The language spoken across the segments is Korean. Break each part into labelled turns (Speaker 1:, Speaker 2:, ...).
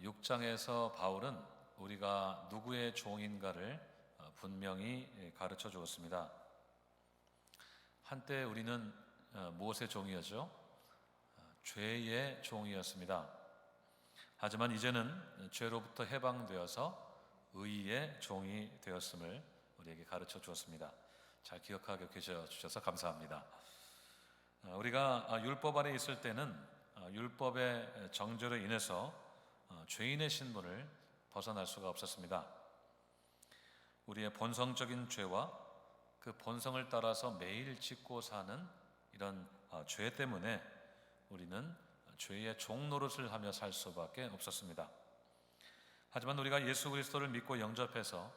Speaker 1: 6장에서 바울은 우리가 누구의 종인가를 분명히 가르쳐 주었습니다. 한때 우리는 무엇의 종이었죠? 죄의 종이었습니다. 하지만 이제는 죄로부터 해방되어서 의의 종이 되었음을 우리에게 가르쳐 주었습니다. 잘 기억하고 계셔 주셔서 감사합니다. 우리가 율법 아래 있을 때는 율법의 정죄로 인해서 죄인의 신분을 벗어날 수가 없었습니다. 우리의 본성적인 죄와 그 본성을 따라서 매일 짓고 사는 이런 죄 때문에 우리는 죄의 종 노릇을 하며 살 수밖에 없었습니다. 하지만 우리가 예수 그리스도를 믿고 영접해서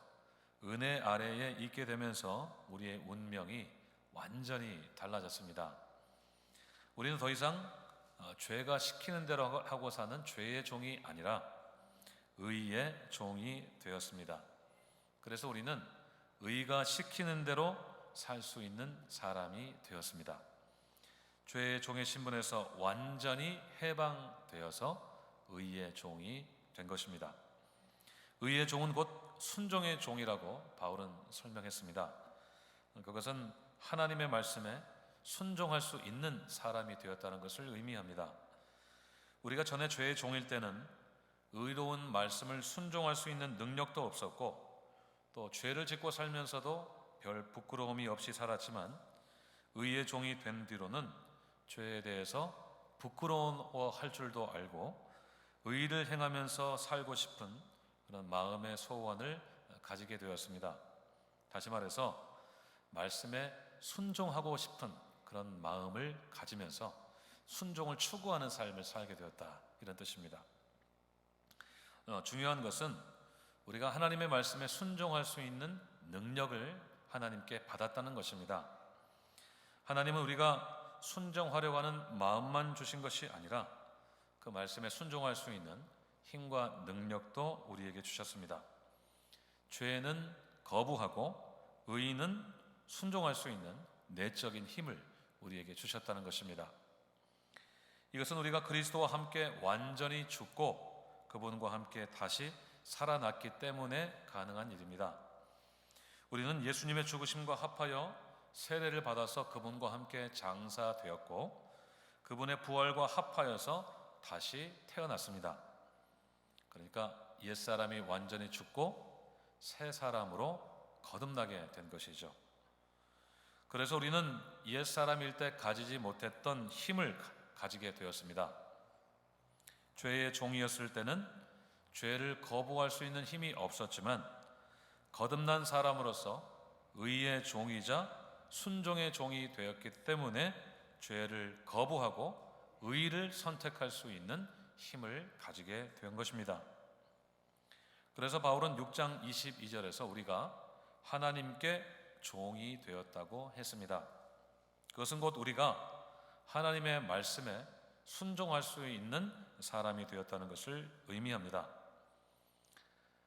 Speaker 1: 은혜 아래에 있게 되면서 우리의 운명이 완전히 달라졌습니다. 우리는 더 이상 죄가 시키는 대로 하고 사는 죄의 종이 아니라 의의 종이 되었습니다. 그래서 우리는 의가 시키는 대로 살 수 있는 사람이 되었습니다. 죄의 종의 신분에서 완전히 해방되어서 의의 종이 된 것입니다. 의의 종은 곧 순종의 종이라고 바울은 설명했습니다. 그것은 하나님의 말씀에 순종할 수 있는 사람이 되었다는 것을 의미합니다. 우리가 전에 죄의 종일 때는 의로운 말씀을 순종할 수 있는 능력도 없었고 또 죄를 짓고 살면서도 별 부끄러움이 없이 살았지만 의의 종이 된 뒤로는 죄에 대해서 부끄러워할 줄도 알고 의를 행하면서 살고 싶은 그런 마음의 소원을 가지게 되었습니다. 다시 말해서 말씀에 순종하고 싶은 그런 마음을 가지면서 순종을 추구하는 삶을 살게 되었다, 이런 뜻입니다. 중요한 것은 우리가 하나님의 말씀에 순종할 수 있는 능력을 하나님께 받았다는 것입니다. 하나님은 우리가 순종하려고 하는 마음만 주신 것이 아니라 그 말씀에 순종할 수 있는 힘과 능력도 우리에게 주셨습니다. 죄는 거부하고 의는 순종할 수 있는 내적인 힘을 우리에게 주셨다는 것입니다. 이것은 우리가 그리스도와 함께 완전히 죽고 그분과 함께 다시 살아났기 때문에 가능한 일입니다. 우리는 예수님의 죽으심과 합하여 세례를 받아서 그분과 함께 장사되었고 그분의 부활과 합하여서 다시 태어났습니다. 그러니까 옛사람이 완전히 죽고 새 사람으로 거듭나게 된 것이죠. 그래서 우리는 옛사람일 때 가지지 못했던 힘을 가지게 되었습니다. 죄의 종이었을 때는 죄를 거부할 수 있는 힘이 없었지만 거듭난 사람으로서 의의 종이자 순종의 종이 되었기 때문에 죄를 거부하고 의를 선택할 수 있는 힘을 가지게 된 것입니다. 그래서 바울은 6장 22절에서 우리가 하나님께 종이 되었다고 했습니다. 그것은 곧 우리가 하나님의 말씀에 순종할 수 있는 사람이 되었다는 것을 의미합니다.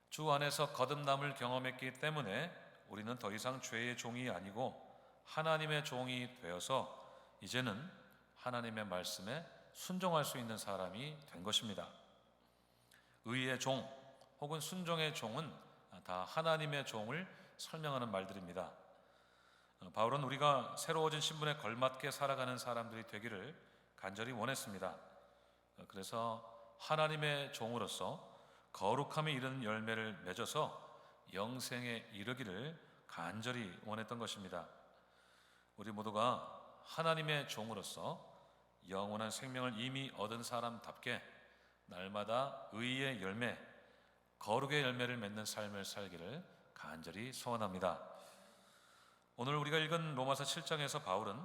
Speaker 1: 주 안에서 거듭남을 경험했기 때문에 우리는 더 이상 죄의 종이 아니고 하나님의 종이 되어서 이제는 하나님의 말씀에 순종할 수 있는 사람이 된 것입니다. 의의 종 혹은 순종의 종은 다 하나님의 종을 설명하는 말들입니다. 바울은 우리가 새로워진 신분에 걸맞게 살아가는 사람들이 되기를 간절히 원했습니다. 그래서 하나님의 종으로서 거룩함에 이르는 열매를 맺어서 영생에 이르기를 간절히 원했던 것입니다. 우리 모두가 하나님의 종으로서 영원한 생명을 이미 얻은 사람답게 날마다 의의 열매, 거룩의 열매를 맺는 삶을 살기를 간절히 소원합니다. 오늘 우리가 읽은 로마서 7장에서 바울은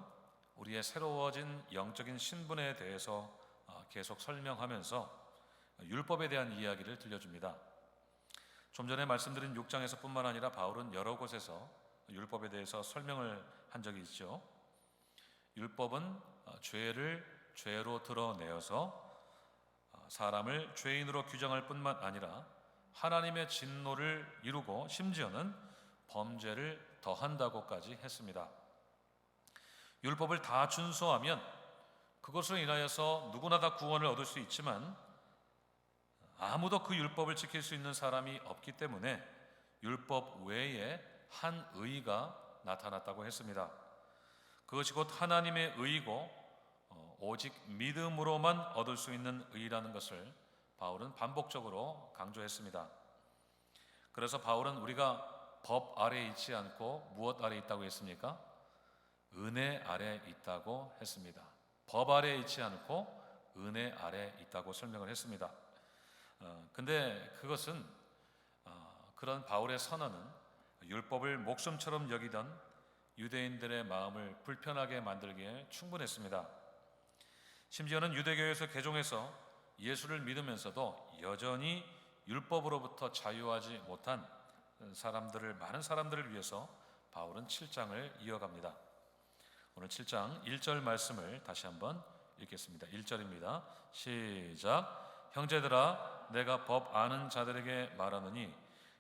Speaker 1: 우리의 새로워진 영적인 신분에 대해서 계속 설명하면서 율법에 대한 이야기를 들려줍니다. 좀 전에 말씀드린 6장에서 뿐만 아니라 바울은 여러 곳에서 율법에 대해서 설명을 한 적이 있죠. 율법은 죄를 죄로 드러내어서 사람을 죄인으로 규정할 뿐만 아니라 하나님의 진노를 이루고 심지어는 범죄를 더한다고까지 했습니다. 율법을 다 준수하면 그것으로 인하여서 누구나 다 구원을 얻을 수 있지만 아무도 그 율법을 지킬 수 있는 사람이 없기 때문에 율법 외에 한 의가 나타났다고 했습니다. 그것이 곧 하나님의 의이고 오직 믿음으로만 얻을 수 있는 의라는 것을 바울은 반복적으로 강조했습니다. 그래서 바울은 우리가 법 아래에 있지 않고 무엇 아래에 있다고 했습니까? 은혜 아래에 있다고 했습니다. 법 아래에 있지 않고 은혜 아래에 있다고 설명을 했습니다. 근데 그것은 그런 바울의 선언은 율법을 목숨처럼 여기던 유대인들의 마음을 불편하게 만들기에 충분했습니다. 심지어는 유대교에서 개종해서 예수를 믿으면서도 여전히 율법으로부터 자유하지 못한 많은 사람들을 위해서 바울은 7장을 이어갑니다. 오늘 7장 1절 말씀을 다시 한번 읽겠습니다. 1절입니다. 시작. 형제들아, 내가 법 아는 자들에게 말하노니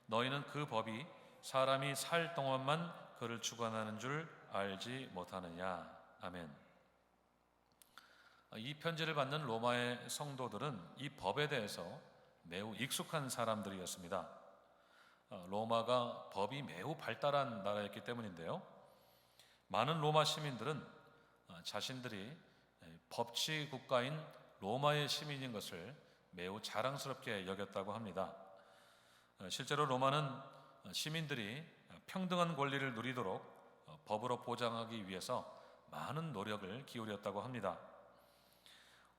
Speaker 1: 너희는 그 법이 사람이 살 동안만 그를 주관하는 줄 알지 못하느냐. 아멘. 이 편지를 받는 로마의 성도들은 이 법에 대해서 매우 익숙한 사람들이었습니다. 로마가 법이 매우 발달한 나라였기 때문인데요. 많은 로마 시민들은 자신들이 법치 국가인 로마의 시민인 것을 매우 자랑스럽게 여겼다고 합니다. 실제로 로마는 시민들이 평등한 권리를 누리도록 법으로 보장하기 위해서 많은 노력을 기울였다고 합니다.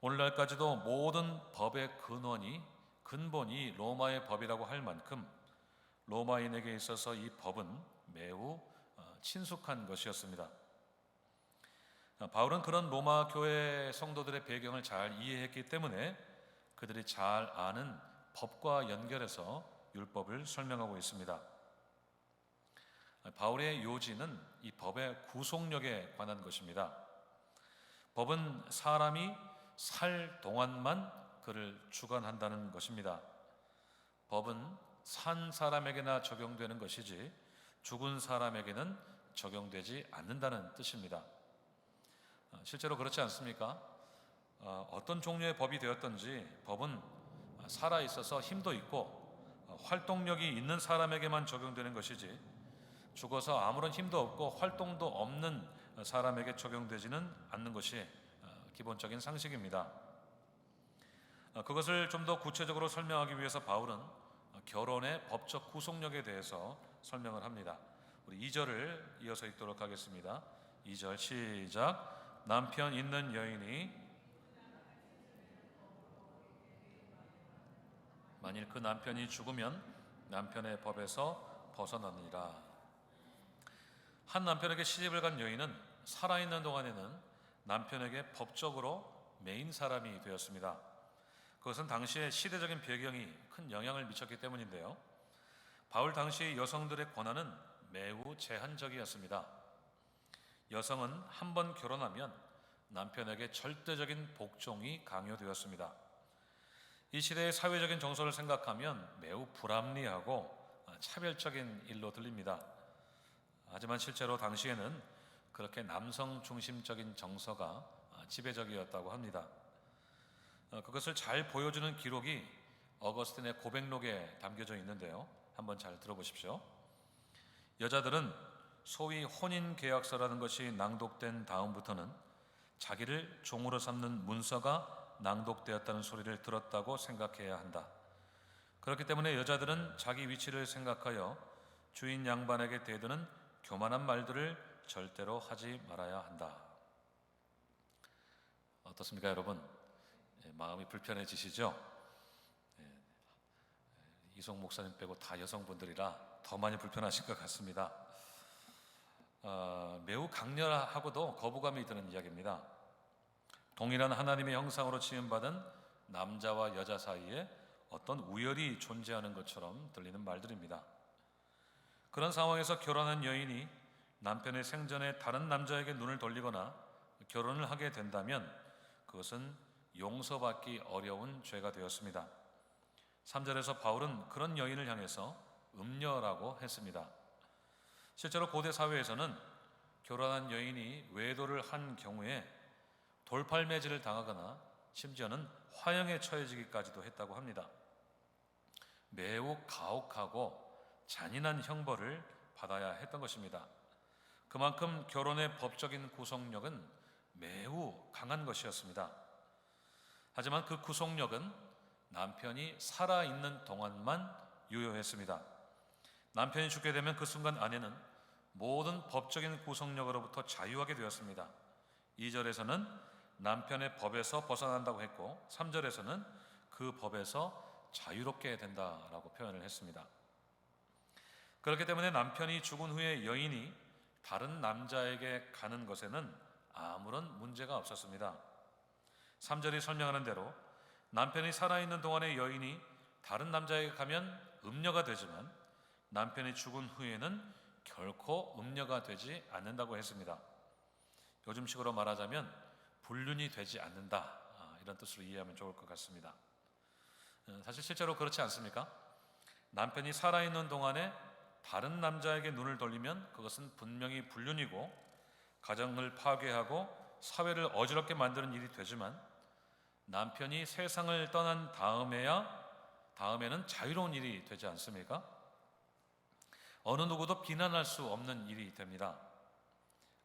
Speaker 1: 오늘날까지도 모든 법의 근본이 로마의 법이라고 할 만큼 로마인에게 있어서 이 법은 매우 친숙한 것이었습니다. 바울은 그런 로마 교회 성도들의 배경을 잘 이해했기 때문에 그들이 잘 아는 법과 연결해서 율법을 설명하고 있습니다. 바울의 요지는 이 법의 구속력에 관한 것입니다. 법은 사람이 살 동안만 그를 주관한다는 것입니다. 법은 산 사람에게나 적용되는 것이지 죽은 사람에게는 적용되지 않는다는 뜻입니다. 실제로 그렇지 않습니까? 어떤 종류의 법이 되었든지 법은 살아있어서 힘도 있고 활동력이 있는 사람에게만 적용되는 것이지 죽어서 아무런 힘도 없고 활동도 없는 사람에게 적용되지는 않는 것이 기본적인 상식입니다. 그것을 좀 더 구체적으로 설명하기 위해서 바울은 결혼의 법적 구속력에 대해서 설명을 합니다. 우리 2절을 이어서 읽도록 하겠습니다. 2절 시작. 남편 있는 여인이 만일 그 남편이 죽으면 남편의 법에서 벗어나느니라. 한 남편에게 시집을 간 여인은 살아있는 동안에는 남편에게 법적으로 메인 사람이 되었습니다. 그것은 당시의 시대적인 배경이 큰 영향을 미쳤기 때문인데요. 바울 당시 여성들의 권한은 매우 제한적이었습니다. 여성은 한 번 결혼하면 남편에게 절대적인 복종이 강요되었습니다. 이 시대의 사회적인 정서를 생각하면 매우 불합리하고 차별적인 일로 들립니다. 하지만 실제로 당시에는 그렇게 남성 중심적인 정서가 지배적이었다고 합니다. 그것을 잘 보여주는 기록이 어거스틴의 고백록에 담겨져 있는데요. 한번 잘 들어보십시오. 여자들은 소위 혼인계약서라는 것이 낭독된 다음부터는 자기를 종으로 삼는 문서가 낭독되었다는 소리를 들었다고 생각해야 한다. 그렇기 때문에 여자들은 자기 위치를 생각하여 주인 양반에게 대드는 교만한 말들을 절대로 하지 말아야 한다. 어떻습니까, 여러분? 마음이 불편해지시죠? 이송 목사님 빼고 다 여성분들이라 더 많이 불편하신 것 같습니다. 매우 강렬하고도 거부감이 드는 이야기입니다. 동일한 하나님의 형상으로 지음받은 남자와 여자 사이에 어떤 우열이 존재하는 것처럼 들리는 말들입니다. 그런 상황에서 결혼한 여인이 남편의 생전에 다른 남자에게 눈을 돌리거나 결혼을 하게 된다면 그것은 용서받기 어려운 죄가 되었습니다. 3절에서 바울은 그런 여인을 향해서 음녀라고 했습니다. 실제로 고대 사회에서는 결혼한 여인이 외도를 한 경우에 돌팔매질을 당하거나 심지어는 화형에 처해지기까지도 했다고 합니다. 매우 가혹하고 잔인한 형벌을 받아야 했던 것입니다. 그만큼 결혼의 법적인 구속력은 매우 강한 것이었습니다. 하지만 그 구속력은 남편이 살아있는 동안만 유효했습니다. 남편이 죽게 되면 그 순간 아내는 모든 법적인 구속력으로부터 자유하게 되었습니다. 2절에서는 남편의 법에서 벗어난다고 했고 3절에서는 그 법에서 자유롭게 된다라고 표현을 했습니다. 그렇기 때문에 남편이 죽은 후에 여인이 다른 남자에게 가는 것에는 아무런 문제가 없었습니다. 3절이 설명하는 대로 남편이 살아있는 동안의 여인이 다른 남자에게 가면 음녀가 되지만 남편이 죽은 후에는 결코 음녀가 되지 않는다고 했습니다. 요즘식으로 말하자면 불륜이 되지 않는다, 이런 뜻으로 이해하면 좋을 것 같습니다. 사실 실제로 그렇지 않습니까? 남편이 살아있는 동안에 다른 남자에게 눈을 돌리면 그것은 분명히 불륜이고 가정을 파괴하고 사회를 어지럽게 만드는 일이 되지만 남편이 세상을 떠난 다음에는 자유로운 일이 되지 않습니까? 어느 누구도 비난할 수 없는 일이 됩니다.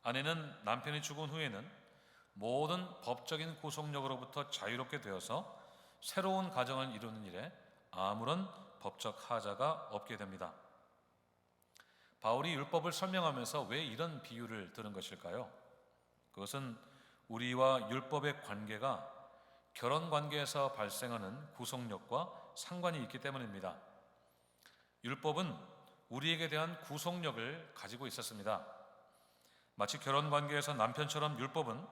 Speaker 1: 아내는 남편이 죽은 후에는 모든 법적인 구속력으로부터 자유롭게 되어서 새로운 가정을 이루는 일에 아무런 법적 하자가 없게 됩니다. 바울이 율법을 설명하면서 왜 이런 비유를 들은 것일까요? 그것은 우리와 율법의 관계가 결혼 관계에서 발생하는 구속력과 상관이 있기 때문입니다. 율법은 우리에게 대한 구속력을 가지고 있었습니다. 마치 결혼 관계에서 남편처럼 율법은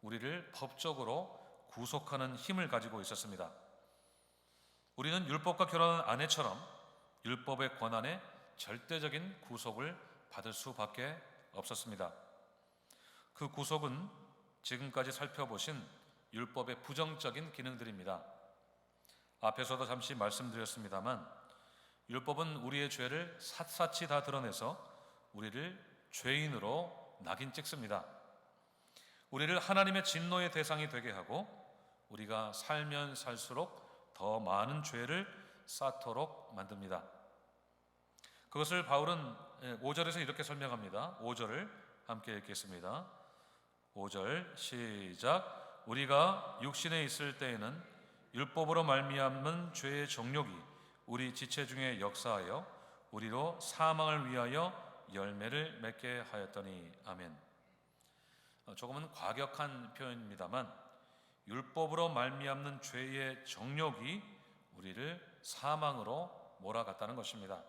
Speaker 1: 우리를 법적으로 구속하는 힘을 가지고 있었습니다. 우리는 율법과 결혼한 아내처럼 율법의 권한에 절대적인 구속을 받을 수밖에 없었습니다. 그 구속은 지금까지 살펴보신 율법의 부정적인 기능들입니다. 앞에서도 잠시 말씀드렸습니다만 율법은 우리의 죄를 샅샅이 다 드러내서 우리를 죄인으로 낙인 찍습니다. 우리를 하나님의 진노의 대상이 되게 하고 우리가 살면 살수록 더 많은 죄를 쌓도록 만듭니다. 그것을 바울은 5절에서 이렇게 설명합니다. 5절을 함께 읽겠습니다. 5절 시작. 우리가 육신에 있을 때에는 율법으로 말미암는 죄의 정욕이 우리 지체 중에 역사하여 우리로 사망을 위하여 열매를 맺게 하였더니. 아멘. 조금은 과격한 표현입니다만 율법으로 말미암는 죄의 정욕이 우리를 사망으로 몰아갔다는 것입니다.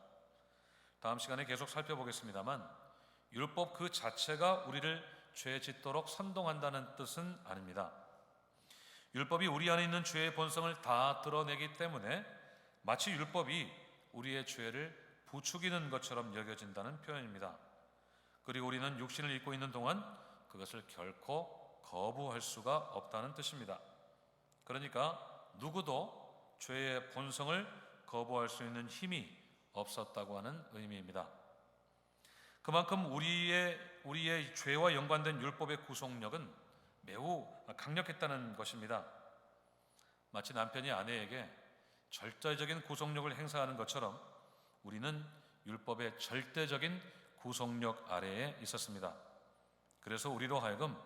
Speaker 1: 다음 시간에 계속 살펴보겠습니다만 율법 그 자체가 우리를 죄 짓도록 선동한다는 뜻은 아닙니다. 율법이 우리 안에 있는 죄의 본성을 다 드러내기 때문에 마치 율법이 우리의 죄를 부추기는 것처럼 여겨진다는 표현입니다. 그리고 우리는 육신을 입고 있는 동안 그것을 결코 거부할 수가 없다는 뜻입니다. 그러니까 누구도 죄의 본성을 거부할 수 있는 힘이 없었다고 하는 의미입니다. 그만큼 우리의 죄와 연관된 율법의 구속력은 매우 강력했다는 것입니다. 마치 남편이 아내에게 절대적인 구속력을 행사하는 것처럼 우리는 율법의 절대적인 구속력 아래에 있었습니다. 그래서 우리로 하여금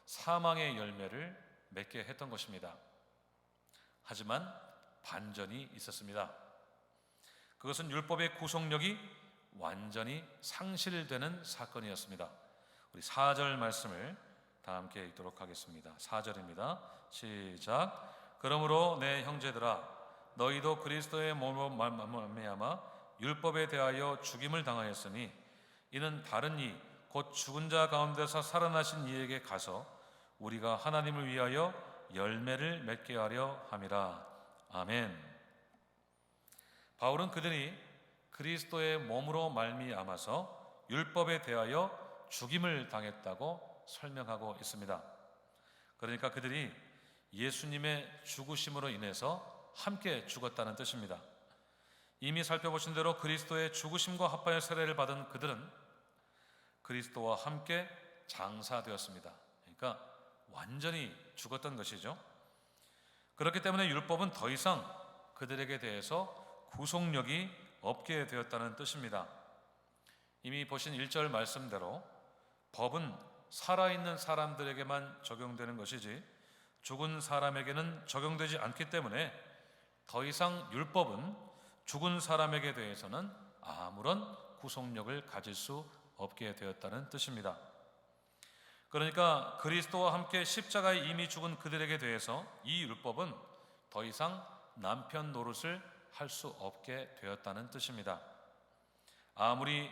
Speaker 1: 사망의 열매를 맺게 했던 것입니다. 하지만 반전이 있었습니다. 그것은 율법의 구속력이 완전히 상실되는 사건이었습니다. 우리 4절 말씀을 다 함께 읽도록 하겠습니다. 4절입니다. 시작. 그러므로 내 형제들아 너희도 그리스도의 몸으로 말미암아 율법에 대하여 죽임을 당하였으니 이는 다른 이 곧 죽은 자 가운데서 살아나신 이에게 가서 우리가 하나님을 위하여 열매를 맺게 하려 함이라. 아멘. 바울은 그들이 그리스도의 몸으로 말미암아서 율법에 대하여 죽임을 당했다고 설명하고 있습니다. 그러니까 그들이 예수님의 죽으심으로 인해서 함께 죽었다는 뜻입니다. 이미 살펴보신 대로 그리스도의 죽으심과 합하여 세례를 받은 그들은 그리스도와 함께 장사되었습니다. 그러니까 완전히 죽었던 것이죠. 그렇기 때문에 율법은 더 이상 그들에게 대해서 구속력이 없게 되었다는 뜻입니다. 이미 보신 1절 말씀대로 법은 살아있는 사람들에게만 적용되는 것이지 죽은 사람에게는 적용되지 않기 때문에 더 이상 율법은 죽은 사람에게 대해서는 아무런 구속력을 가질 수 없게 되었다는 뜻입니다. 그러니까 그리스도와 함께 십자가에 이미 죽은 그들에게 대해서 이 율법은 더 이상 남편 노릇을 할 수 없게 되었다는 뜻입니다. 아무리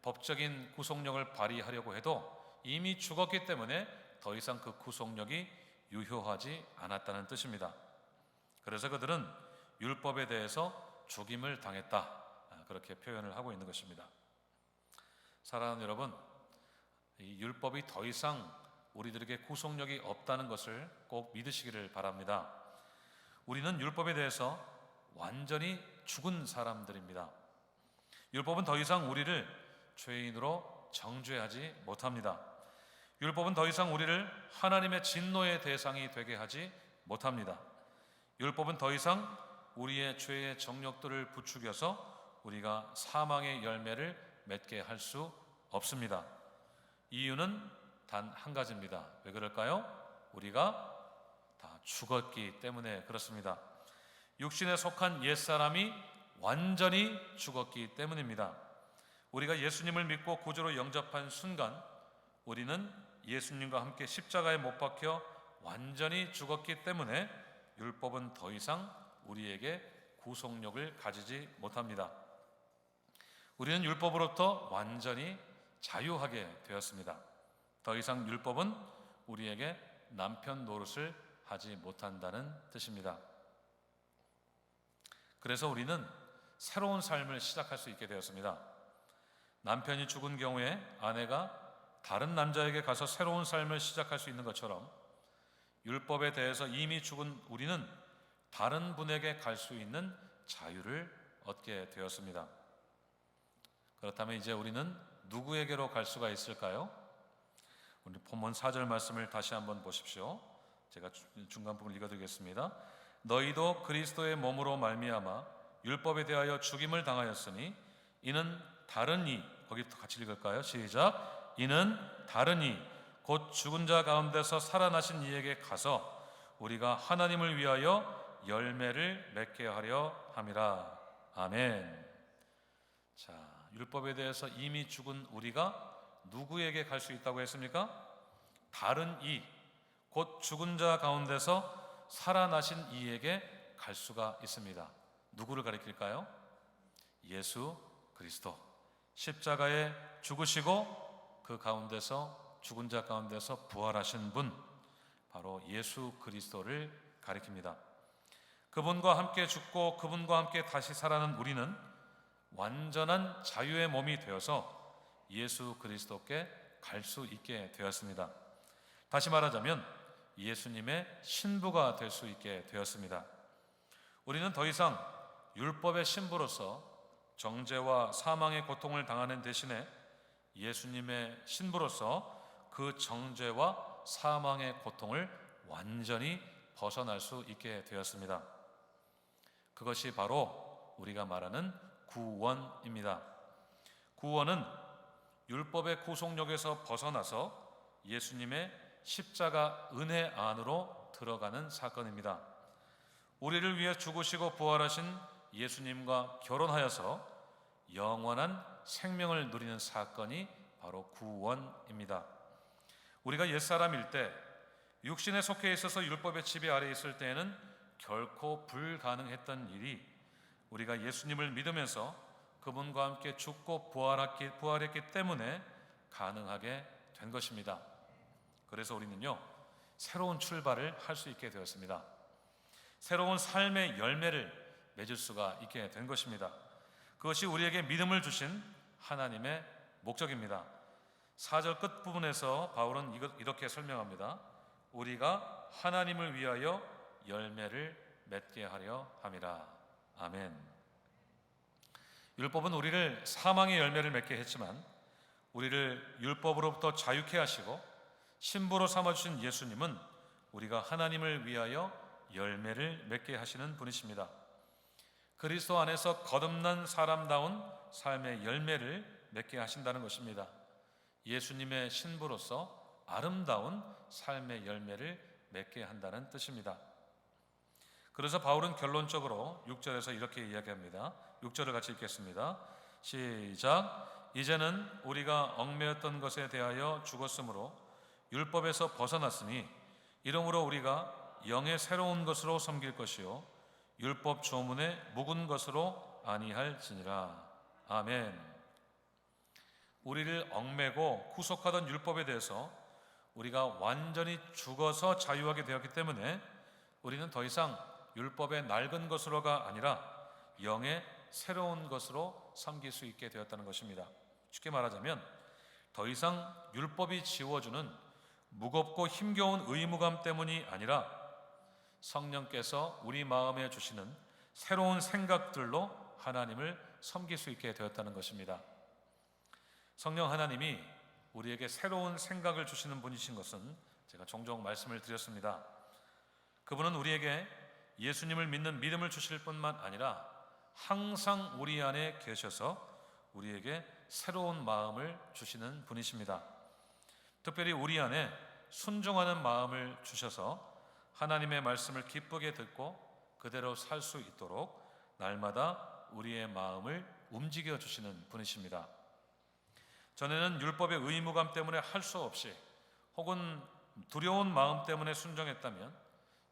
Speaker 1: 법적인 구속력을 발휘하려고 해도 이미 죽었기 때문에 더 이상 그 구속력이 유효하지 않았다는 뜻입니다. 그래서 그들은 율법에 대해서 죽임을 당했다, 그렇게 표현을 하고 있는 것입니다. 사랑하는 여러분, 이 율법이 더 이상 우리들에게 구속력이 없다는 것을 꼭 믿으시기를 바랍니다. 우리는 율법에 대해서 완전히 죽은 사람들입니다. 율법은 더 이상 우리를 죄인으로 정죄하지 못합니다. 율법은 더 이상 우리를 하나님의 진노의 대상이 되게 하지 못합니다. 율법은 더 이상 우리의 죄의 정욕들을 부추겨서 우리가 사망의 열매를 맺게 할 수 없습니다. 이유는 단 한 가지입니다. 왜 그럴까요? 우리가 다 죽었기 때문에 그렇습니다. 육신에 속한 옛사람이 완전히 죽었기 때문입니다. 우리가 예수님을 믿고 구주로 영접한 순간 우리는 예수님과 함께 십자가에 못 박혀 완전히 죽었기 때문에 율법은 더 이상 우리에게 구속력을 가지지 못합니다. 우리는 율법으로부터 완전히 자유하게 되었습니다. 더 이상 율법은 우리에게 남편 노릇을 하지 못한다는 뜻입니다. 그래서 우리는 새로운 삶을 시작할 수 있게 되었습니다. 남편이 죽은 경우에 아내가 다른 남자에게 가서 새로운 삶을 시작할 수 있는 것처럼 율법에 대해서 이미 죽은 우리는 다른 분에게 갈 수 있는 자유를 얻게 되었습니다. 그렇다면 이제 우리는 누구에게로 갈 수가 있을까요? 우리 본문 4절 말씀을 다시 한번 보십시오. 제가 중간 부분 읽어드리겠습니다. 너희도 그리스도의 몸으로 말미암아 율법에 대하여 죽임을 당하였으니 이는 다른 이, 거기부터 같이 읽을까요? 시작. 이는 다른 이, 곧 죽은 자 가운데서 살아나신 이에게 가서 우리가 하나님을 위하여 열매를 맺게 하려 함이라. 아멘. 자, 율법에 대해서 이미 죽은 우리가 누구에게 갈 수 있다고 했습니까? 다른 이, 곧 죽은 자 가운데서 살아나신 이에게 갈 수가 있습니다. 누구를 가리킬까요? 예수 그리스도. 십자가에 죽으시고 그 가운데서 죽은 자 가운데서 부활하신 분, 바로 예수 그리스도를 가리킵니다. 그분과 함께 죽고 그분과 함께 다시 살아난 우리는 완전한 자유의 몸이 되어서 예수 그리스도께 갈 수 있게 되었습니다. 다시 말하자면 예수님의 신부가 될 수 있게 되었습니다. 우리는 더 이상 율법의 신부로서 정죄와 사망의 고통을 당하는 대신에 예수님의 신부로서 그 정죄와 사망의 고통을 완전히 벗어날 수 있게 되었습니다. 그것이 바로 우리가 말하는 구원입니다. 구원은 율법의 구속력에서 벗어나서 예수님의 십자가 은혜 안으로 들어가는 사건입니다. 우리를 위해 죽으시고 부활하신 예수님과 결혼하여서 영원한 생명을 누리는 사건이 바로 구원입니다. 우리가 옛사람일 때 육신에 속해 있어서 율법의 지배 아래에 있을 때에는 결코 불가능했던 일이 우리가 예수님을 믿으면서 그분과 함께 죽고 부활했기 때문에 가능하게 된 것입니다. 그래서 우리는요, 새로운 출발을 할 수 있게 되었습니다. 새로운 삶의 열매를 맺을 수가 있게 된 것입니다. 그것이 우리에게 믿음을 주신 하나님의 목적입니다. 4절 끝부분에서 바울은 이렇게 설명합니다. 우리가 하나님을 위하여 열매를 맺게 하려 함이라. 아멘. 율법은 우리를 사망의 열매를 맺게 했지만 우리를 율법으로부터 자유케 하시고 신부로 삼아주신 예수님은 우리가 하나님을 위하여 열매를 맺게 하시는 분이십니다. 그리스도 안에서 거듭난 사람다운 삶의 열매를 맺게 하신다는 것입니다. 예수님의 신부로서 아름다운 삶의 열매를 맺게 한다는 뜻입니다. 그래서 바울은 결론적으로 6절에서 이렇게 이야기합니다. 6절을 같이 읽겠습니다. 시작. 이제는 우리가 얽매였던 것에 대하여 죽었으므로 율법에서 벗어났으니 이러므로 우리가 영의 새로운 것으로 섬길 것이요 율법 조문의 묵은 것으로 아니할지니라. 아멘. 우리를 얽매고 구속하던 율법에 대해서 우리가 완전히 죽어서 자유하게 되었기 때문에 우리는 더 이상 율법의 낡은 것으로가 아니라 영의 새로운 것으로 섬길 수 있게 되었다는 것입니다. 쉽게 말하자면 더 이상 율법이 지워주는 무겁고 힘겨운 의무감 때문이 아니라 성령께서 우리 마음에 주시는 새로운 생각들로 하나님을 섬길 수 있게 되었다는 것입니다. 성령 하나님이 우리에게 새로운 생각을 주시는 분이신 것은 제가 종종 말씀을 드렸습니다. 그분은 우리에게 예수님을 믿는 믿음을 주실 뿐만 아니라 항상 우리 안에 계셔서 우리에게 새로운 마음을 주시는 분이십니다. 특별히 우리 안에 순종하는 마음을 주셔서 하나님의 말씀을 기쁘게 듣고 그대로 살 수 있도록 날마다 우리의 마음을 움직여 주시는 분이십니다. 전에는 율법의 의무감 때문에 할 수 없이 혹은 두려운 마음 때문에 순종했다면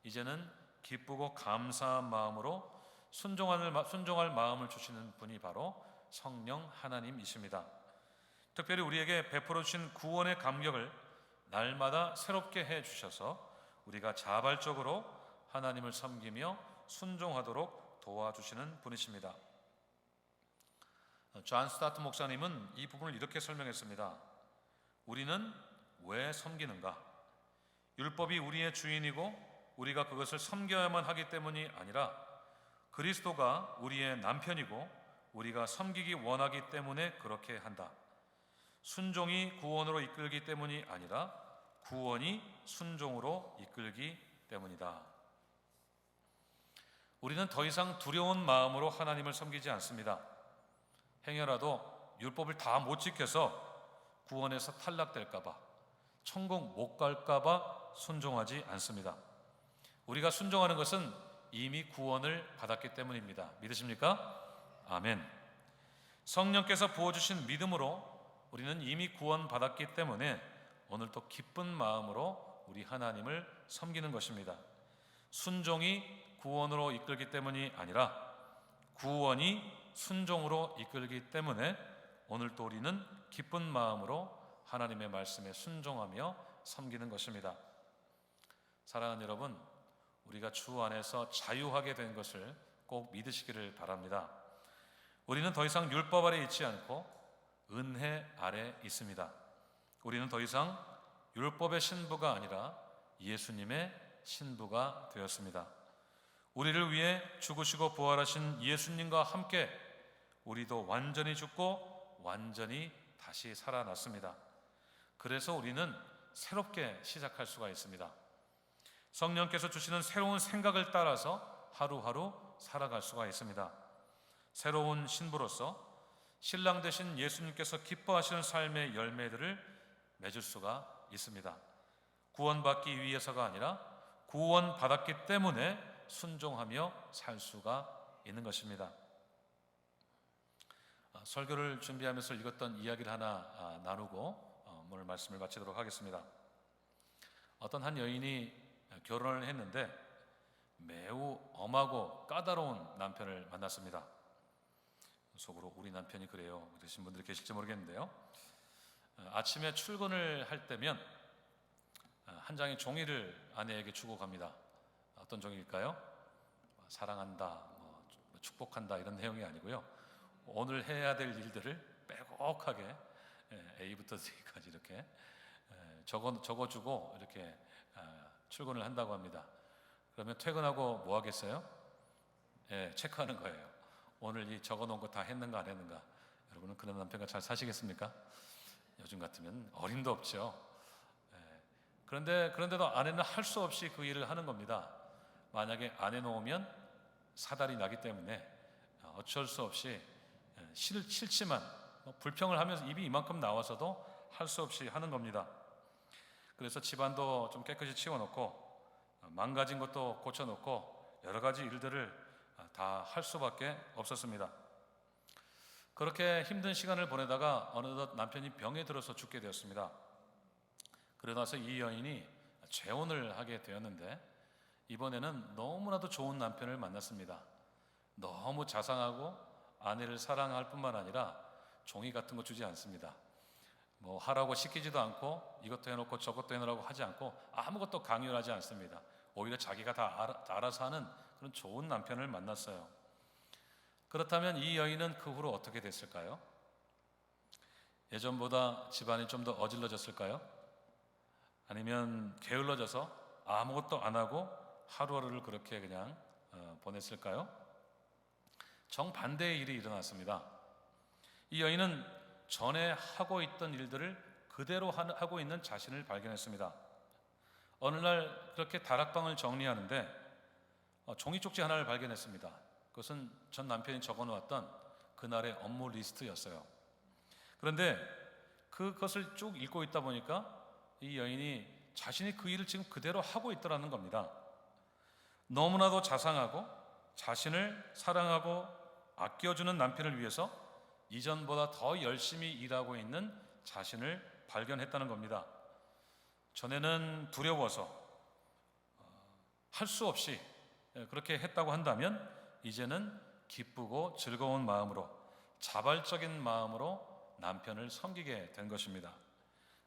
Speaker 1: 이제는 기쁘고 감사한 마음으로 순종할 마음을 주시는 분이 바로 성령 하나님이십니다. 특별히 우리에게 베풀어 주신 구원의 감격을 날마다 새롭게 해 주셔서 우리가 자발적으로 하나님을 섬기며 순종하도록 도와주시는 분이십니다. 존 스타트 목사님은 이 부분을 이렇게 설명했습니다. 우리는 왜 섬기는가? 율법이 우리의 주인이고 우리가 그것을 섬겨야만 하기 때문이 아니라 그리스도가 우리의 남편이고 우리가 섬기기 원하기 때문에 그렇게 한다. 순종이 구원으로 이끌기 때문이 아니라 구원이 순종으로 이끌기 때문이다. 우리는 더 이상 두려운 마음으로 하나님을 섬기지 않습니다. 행여라도 율법을 다 못 지켜서 구원에서 탈락될까봐, 천국 못 갈까봐 순종하지 않습니다. 우리가 순종하는 것은 이미 구원을 받았기 때문입니다. 믿으십니까? 아멘. 성령께서 부어주신 믿음으로 우리는 이미 구원받았기 때문에 오늘도 기쁜 마음으로 우리 하나님을 섬기는 것입니다. 순종이 구원으로 이끌기 때문이 아니라 구원이 순종으로 이끌기 때문에 오늘도 우리는 기쁜 마음으로 하나님의 말씀에 순종하며 섬기는 것입니다. 사랑하는 여러분, 우리가 주 안에서 자유하게 된 것을 꼭 믿으시기를 바랍니다. 우리는 더 이상 율법 아래 있지 않고 은혜 아래 있습니다. 우리는 더 이상 율법의 신부가 아니라 예수님의 신부가 되었습니다. 우리를 위해 죽으시고 부활하신 예수님과 함께 우리도 완전히 죽고 완전히 다시 살아났습니다. 그래서 우리는 새롭게 시작할 수가 있습니다. 성령께서 주시는 새로운 생각을 따라서 하루하루 살아갈 수가 있습니다. 새로운 신부로서 신랑 되신 예수님께서 기뻐하시는 삶의 열매들을 맺을 수가 있습니다. 구원받기 위해서가 아니라 구원받았기 때문에 순종하며 살 수가 있는 것입니다. 설교를 준비하면서 읽었던 이야기를 하나 나누고 오늘 말씀을 마치도록 하겠습니다. 어떤 한 여인이 결혼을 했는데 매우 엄하고 까다로운 남편을 만났습니다. 속으로 우리 남편이 그래요 그러신 분들이 계실지 모르겠는데요. 아침에 출근을 할 때면 한 장의 종이를 아내에게 주고 갑니다. 어떤 종일까요? 사랑한다, 축복한다 이런 내용이 아니고요. 오늘 해야 될 일들을 빼곡하게 A부터 Z까지 이렇게 적어주고 이렇게 출근을 한다고 합니다. 그러면 퇴근하고 뭐 하겠어요? 체크하는 거예요. 오늘 이 적어놓은 거 다 했는가 안 했는가. 여러분은 그런 남편과 잘 사시겠습니까? 요즘 같으면 어림도 없죠. 그런데도 아내는 할 수 없이 그 일을 하는 겁니다. 만약에 안 해놓으면 사달이 나기 때문에 어쩔 수 없이 싫지만 불평을 하면서 입이 이만큼 나와서도 할 수 없이 하는 겁니다. 그래서 집안도 좀 깨끗이 치워놓고 망가진 것도 고쳐놓고 여러 가지 일들을 다 할 수밖에 없었습니다. 그렇게 힘든 시간을 보내다가 어느덧 남편이 병에 들어서 죽게 되었습니다. 그러고 나서 이 여인이 재혼을 하게 되었는데 이번에는 너무나도 좋은 남편을 만났습니다. 너무 자상하고 아내를 사랑할 뿐만 아니라 종이 같은 거 주지 않습니다. 뭐 하라고 시키지도 않고 이것도 해놓고 저것도 해놓으라고 하지 않고 아무것도 강요를 하지 않습니다. 오히려 자기가 다 알아서 하는 그런 좋은 남편을 만났어요. 그렇다면 이 여인은 그 후로 어떻게 됐을까요? 예전보다 집안이 좀 더 어질러졌을까요? 아니면 게을러져서 아무것도 안 하고 하루하루를 그렇게 그냥 보냈을까요? 정반대의 일이 일어났습니다. 이 여인은 전에 하고 있던 일들을 그대로 하고 있는 자신을 발견했습니다. 어느 날 그렇게 다락방을 정리하는데 종이 쪽지 하나를 발견했습니다. 그것은 전 남편이 적어놓았던 그날의 업무 리스트였어요. 그런데 그것을 쭉 읽고 있다 보니까 이 여인이 자신이 그 일을 지금 그대로 하고 있더라는 겁니다. 너무나도 자상하고 자신을 사랑하고 아껴주는 남편을 위해서 이전보다 더 열심히 일하고 있는 자신을 발견했다는 겁니다. 전에는 두려워서 할 수 없이 그렇게 했다고 한다면 이제는 기쁘고 즐거운 마음으로 자발적인 마음으로 남편을 섬기게 된 것입니다.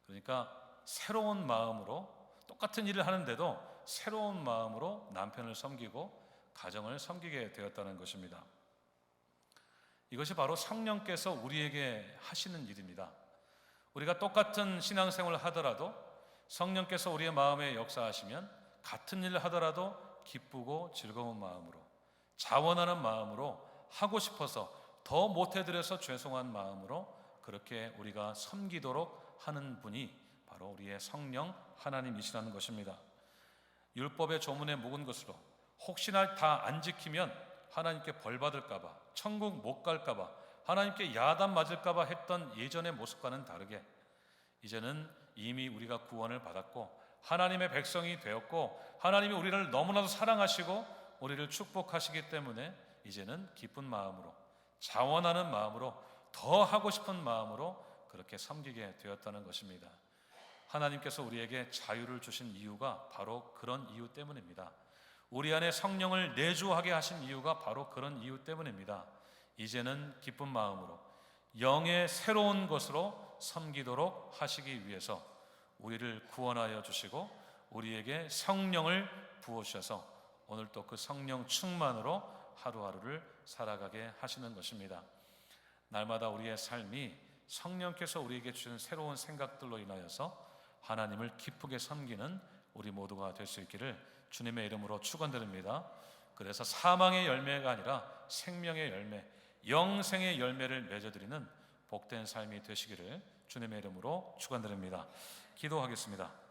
Speaker 1: 그러니까 새로운 마음으로 똑같은 일을 하는데도 새로운 마음으로 남편을 섬기고 가정을 섬기게 되었다는 것입니다. 이것이 바로 성령께서 우리에게 하시는 일입니다. 우리가 똑같은 신앙생활을 하더라도 성령께서 우리의 마음에 역사하시면 같은 일을 하더라도 기쁘고 즐거운 마음으로 자원하는 마음으로 하고 싶어서 더 못해드려서 죄송한 마음으로 그렇게 우리가 섬기도록 하는 분이 바로 우리의 성령 하나님이시라는 것입니다. 율법의 조문에 묵은 것으로 혹시나 다 안 지키면 하나님께 벌 받을까봐 천국 못 갈까봐 하나님께 야단 맞을까봐 했던 예전의 모습과는 다르게 이제는 이미 우리가 구원을 받았고 하나님의 백성이 되었고 하나님이 우리를 너무나도 사랑하시고 우리를 축복하시기 때문에 이제는 기쁜 마음으로 자원하는 마음으로 더 하고 싶은 마음으로 그렇게 섬기게 되었다는 것입니다. 하나님께서 우리에게 자유를 주신 이유가 바로 그런 이유 때문입니다. 우리 안에 성령을 내주하게 하신 이유가 바로 그런 이유 때문입니다. 이제는 기쁜 마음으로 영의 새로운 것으로 섬기도록 하시기 위해서 우리를 구원하여 주시고 우리에게 성령을 부어주셔서 오늘 또 그 성령 충만으로 하루하루를 살아가게 하시는 것입니다. 날마다 우리의 삶이 성령께서 우리에게 주신 새로운 생각들로 인하여서 하나님을 기쁘게 섬기는 우리 모두가 될 수 있기를 주님의 이름으로 축원드립니다. 그래서 사망의 열매가 아니라 생명의 열매, 영생의 열매를 맺어드리는 복된 삶이 되시기를 주님의 이름으로 축원드립니다. 기도하겠습니다.